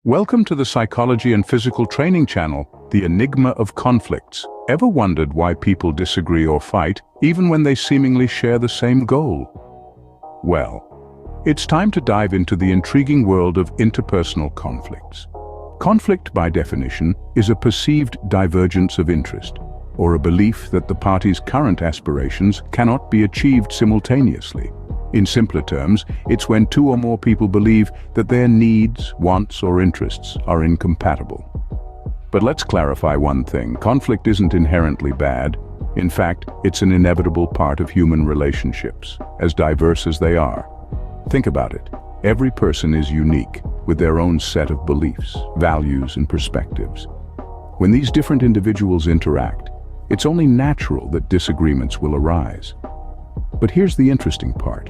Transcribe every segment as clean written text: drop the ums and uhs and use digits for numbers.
Welcome to the Psychology and Physical Training channel, The Enigma of Conflicts. Ever wondered why people disagree or fight, even when they seemingly share the same goal? Well, it's time to dive into the intriguing world of interpersonal conflicts. Conflict, by definition, is a perceived divergence of interest, or a belief that the party's current aspirations cannot be achieved simultaneously. In simpler terms, it's when two or more people believe that their needs, wants, or interests are incompatible. But let's clarify one thing. Conflict isn't inherently bad. In fact, it's an inevitable part of human relationships, as diverse as they are. Think about it. Every person is unique, with their own set of beliefs, values, and perspectives. When these different individuals interact, it's only natural that disagreements will arise. But here's the interesting part.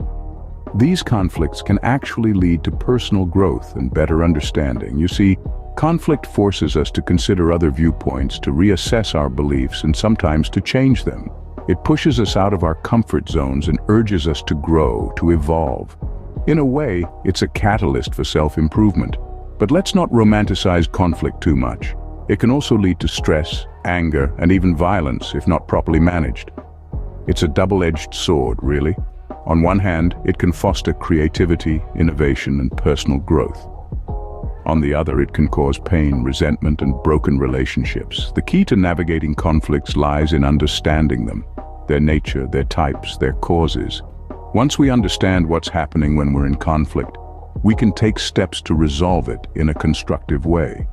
These conflicts can actually lead to personal growth and better understanding. You see, conflict forces us to consider other viewpoints, to reassess our beliefs, and sometimes to change them. It pushes us out of our comfort zones and urges us to grow, to evolve. In a way, it's a catalyst for self-improvement. But let's not romanticize conflict too much. It can also lead to stress, anger, and even violence if not properly managed. It's a double-edged sword, really. On one hand, it can foster creativity, innovation, and personal growth. On the other, it can cause pain, resentment, and broken relationships. The key to navigating conflicts lies in understanding them, their nature, their types, their causes. Once we understand what's happening when we're in conflict, we can take steps to resolve it in a constructive way.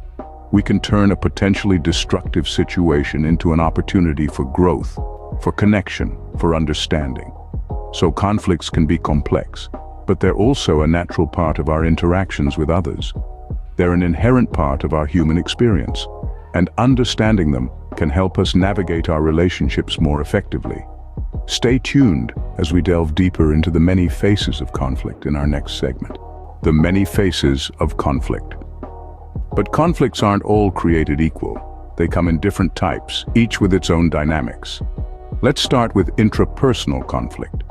We can turn a potentially destructive situation into an opportunity for growth, for connection, for understanding. So conflicts can be complex, but they're also a natural part of our interactions with others. They're an inherent part of our human experience, and understanding them can help us navigate our relationships more effectively. Stay tuned as we delve deeper into the many faces of conflict in our next segment. The many faces of conflict. But conflicts aren't all created equal. They come in different types, each with its own dynamics. Let's start with intrapersonal conflict.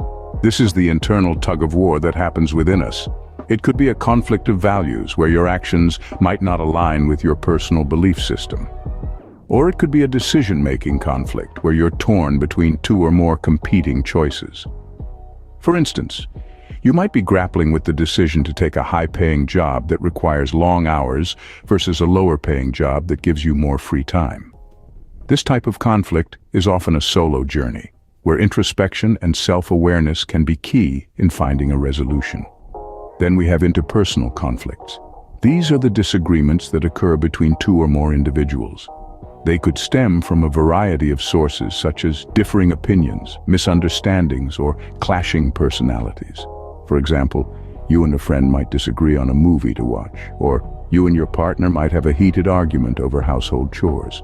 This is the internal tug-of-war that happens within us. It could be a conflict of values where your actions might not align with your personal belief system. Or it could be a decision-making conflict where you're torn between two or more competing choices. For instance, you might be grappling with the decision to take a high-paying job that requires long hours versus a lower-paying job that gives you more free time. This type of conflict is often a solo journey, where introspection and self-awareness can be key in finding a resolution. Then we have interpersonal conflicts. These are the disagreements that occur between two or more individuals. They could stem from a variety of sources, such as differing opinions, misunderstandings, or clashing personalities. For example, you and a friend might disagree on a movie to watch, or you and your partner might have a heated argument over household chores.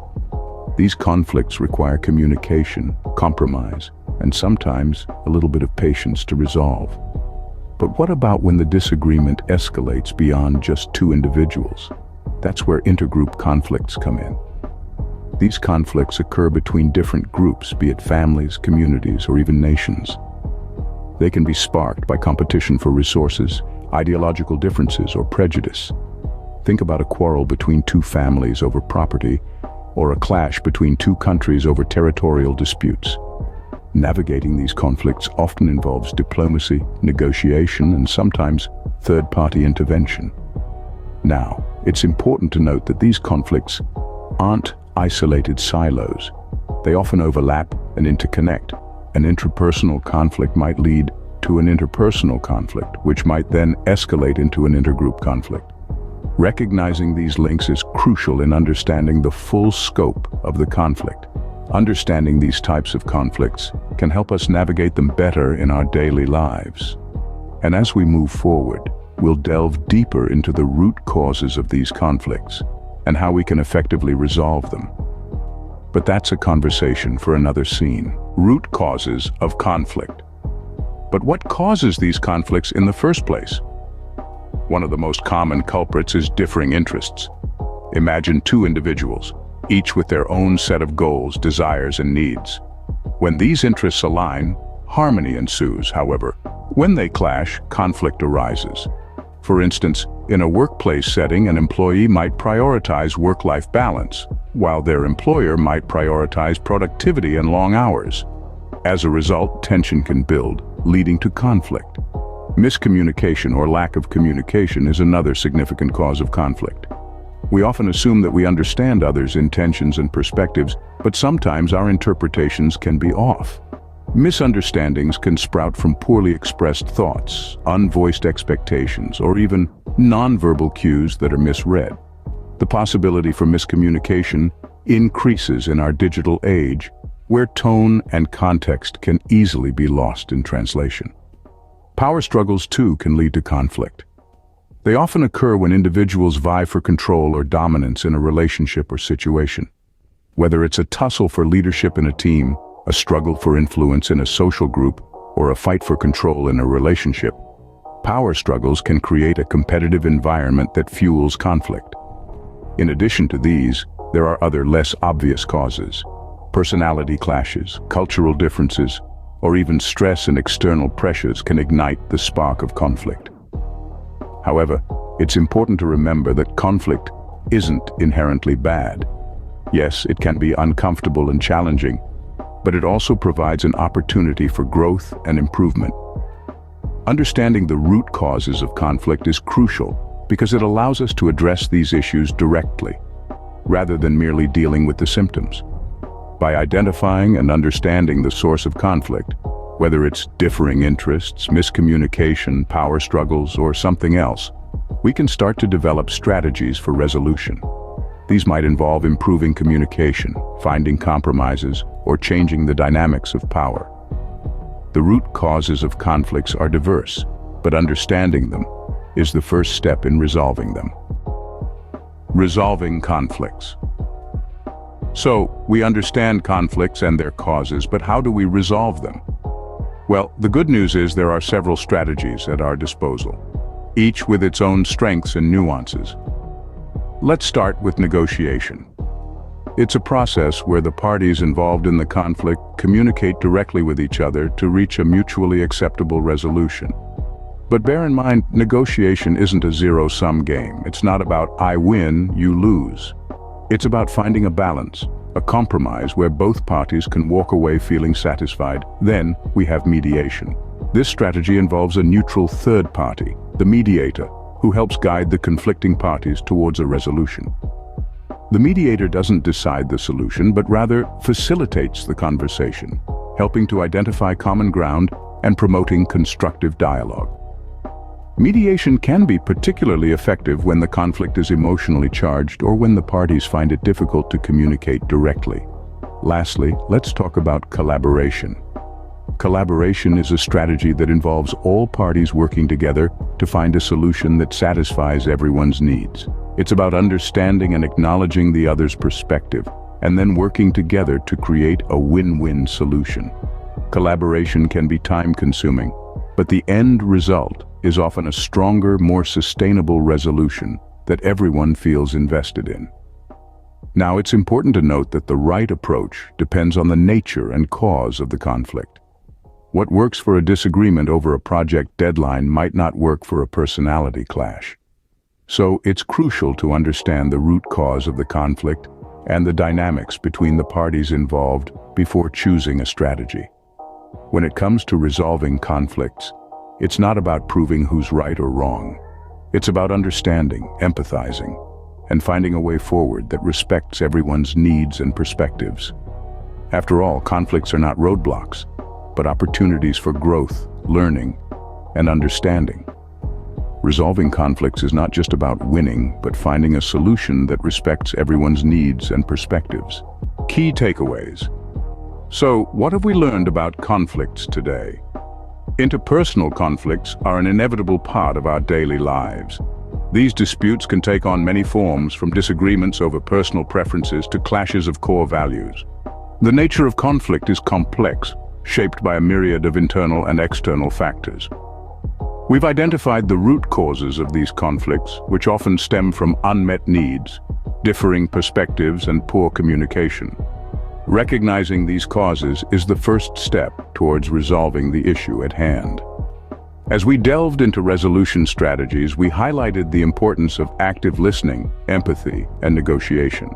These conflicts require communication, compromise, and sometimes a little bit of patience to resolve. But what about when the disagreement escalates beyond just two individuals? That's where intergroup conflicts come in. These conflicts occur between different groups, be it families, communities, or even nations. They can be sparked by competition for resources, ideological differences, or prejudice. Think about a quarrel between two families over property, or a clash between two countries over territorial disputes. Navigating these conflicts often involves diplomacy, negotiation, and sometimes third-party intervention. Now, it's important to note that these conflicts aren't isolated silos. They often overlap and interconnect. An intrapersonal conflict might lead to an interpersonal conflict, which might then escalate into an intergroup conflict. Recognizing these links is crucial in understanding the full scope of the conflict. Understanding these types of conflicts can help us navigate them better in our daily lives. And as we move forward, we'll delve deeper into the root causes of these conflicts and how we can effectively resolve them. But that's a conversation for another scene. Root causes of conflict. But what causes these conflicts in the first place? One of the most common culprits is differing interests. Imagine two individuals, each with their own set of goals, desires, and needs. When these interests align, harmony ensues. However, when they clash, conflict arises. For instance, in a workplace setting, an employee might prioritize work-life balance, while their employer might prioritize productivity and long hours. As a result, tension can build, leading to conflict. Miscommunication or lack of communication is another significant cause of conflict. We often assume that we understand others' intentions and perspectives, but sometimes our interpretations can be off. Misunderstandings can sprout from poorly expressed thoughts, unvoiced expectations, or even nonverbal cues that are misread. The possibility for miscommunication increases in our digital age, where tone and context can easily be lost in translation. Power struggles, too, can lead to conflict. They often occur when individuals vie for control or dominance in a relationship or situation. Whether it's a tussle for leadership in a team, a struggle for influence in a social group, or a fight for control in a relationship, power struggles can create a competitive environment that fuels conflict. In addition to these, there are other less obvious causes. Personality clashes, cultural differences, or even stress and external pressures can ignite the spark of conflict. However, it's important to remember that conflict isn't inherently bad. Yes, it can be uncomfortable and challenging, but it also provides an opportunity for growth and improvement. Understanding the root causes of conflict is crucial because it allows us to address these issues directly, rather than merely dealing with the symptoms. By identifying and understanding the source of conflict, whether it's differing interests, miscommunication, power struggles, or something else, we can start to develop strategies for resolution. These might involve improving communication, finding compromises, or changing the dynamics of power. The root causes of conflicts are diverse, but understanding them is the first step in resolving them. Resolving conflicts. So, we understand conflicts and their causes, but how do we resolve them? Well, the good news is there are several strategies at our disposal, each with its own strengths and nuances. Let's start with negotiation. It's a process where the parties involved in the conflict communicate directly with each other to reach a mutually acceptable resolution. But bear in mind, negotiation isn't a zero-sum game. It's not about I win, you lose. It's about finding a balance, a compromise where both parties can walk away feeling satisfied. Then we have mediation. This strategy involves a neutral third party, the mediator, who helps guide the conflicting parties towards a resolution. The mediator doesn't decide the solution, but rather facilitates the conversation, helping to identify common ground and promoting constructive dialogue. Mediation can be particularly effective when the conflict is emotionally charged or when the parties find it difficult to communicate directly. Lastly, let's talk about collaboration. Collaboration is a strategy that involves all parties working together to find a solution that satisfies everyone's needs. It's about understanding and acknowledging the other's perspective, and then working together to create a win-win solution. Collaboration can be time-consuming, but the end result is often a stronger, more sustainable resolution that everyone feels invested in. Now, it's important to note that the right approach depends on the nature and cause of the conflict. What works for a disagreement over a project deadline might not work for a personality clash. So, it's crucial to understand the root cause of the conflict and the dynamics between the parties involved before choosing a strategy. When it comes to resolving conflicts, it's not about proving who's right or wrong. It's about understanding, empathizing, and finding a way forward that respects everyone's needs and perspectives. After all, conflicts are not roadblocks, but opportunities for growth, learning, and understanding. Resolving conflicts is not just about winning, but finding a solution that respects everyone's needs and perspectives. Key takeaways. So, what have we learned about conflicts today? Interpersonal conflicts are an inevitable part of our daily lives. These disputes can take on many forms, from disagreements over personal preferences to clashes of core values. The nature of conflict is complex, shaped by a myriad of internal and external factors. We've identified the root causes of these conflicts, which often stem from unmet needs, differing perspectives, and poor communication. Recognizing these causes is the first step towards resolving the issue at hand. As we delved into resolution strategies, we highlighted the importance of active listening, empathy, and negotiation.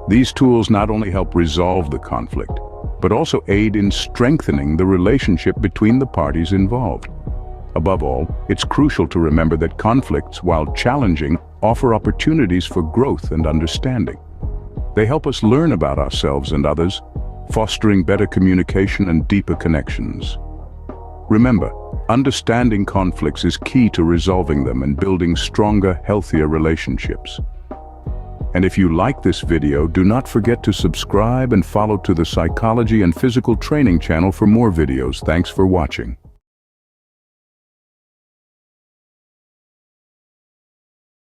These tools not only help resolve the conflict, but also aid in strengthening the relationship between the parties involved. Above all, it's crucial to remember that conflicts, while challenging, offer opportunities for growth and understanding. They help us learn about ourselves and others, fostering better communication and deeper connections. Remember, understanding conflicts is key to resolving them and building stronger, healthier relationships. And if you like this video, do not forget to subscribe and follow to the Psychology and Physical Training channel for more videos. Thanks for watching.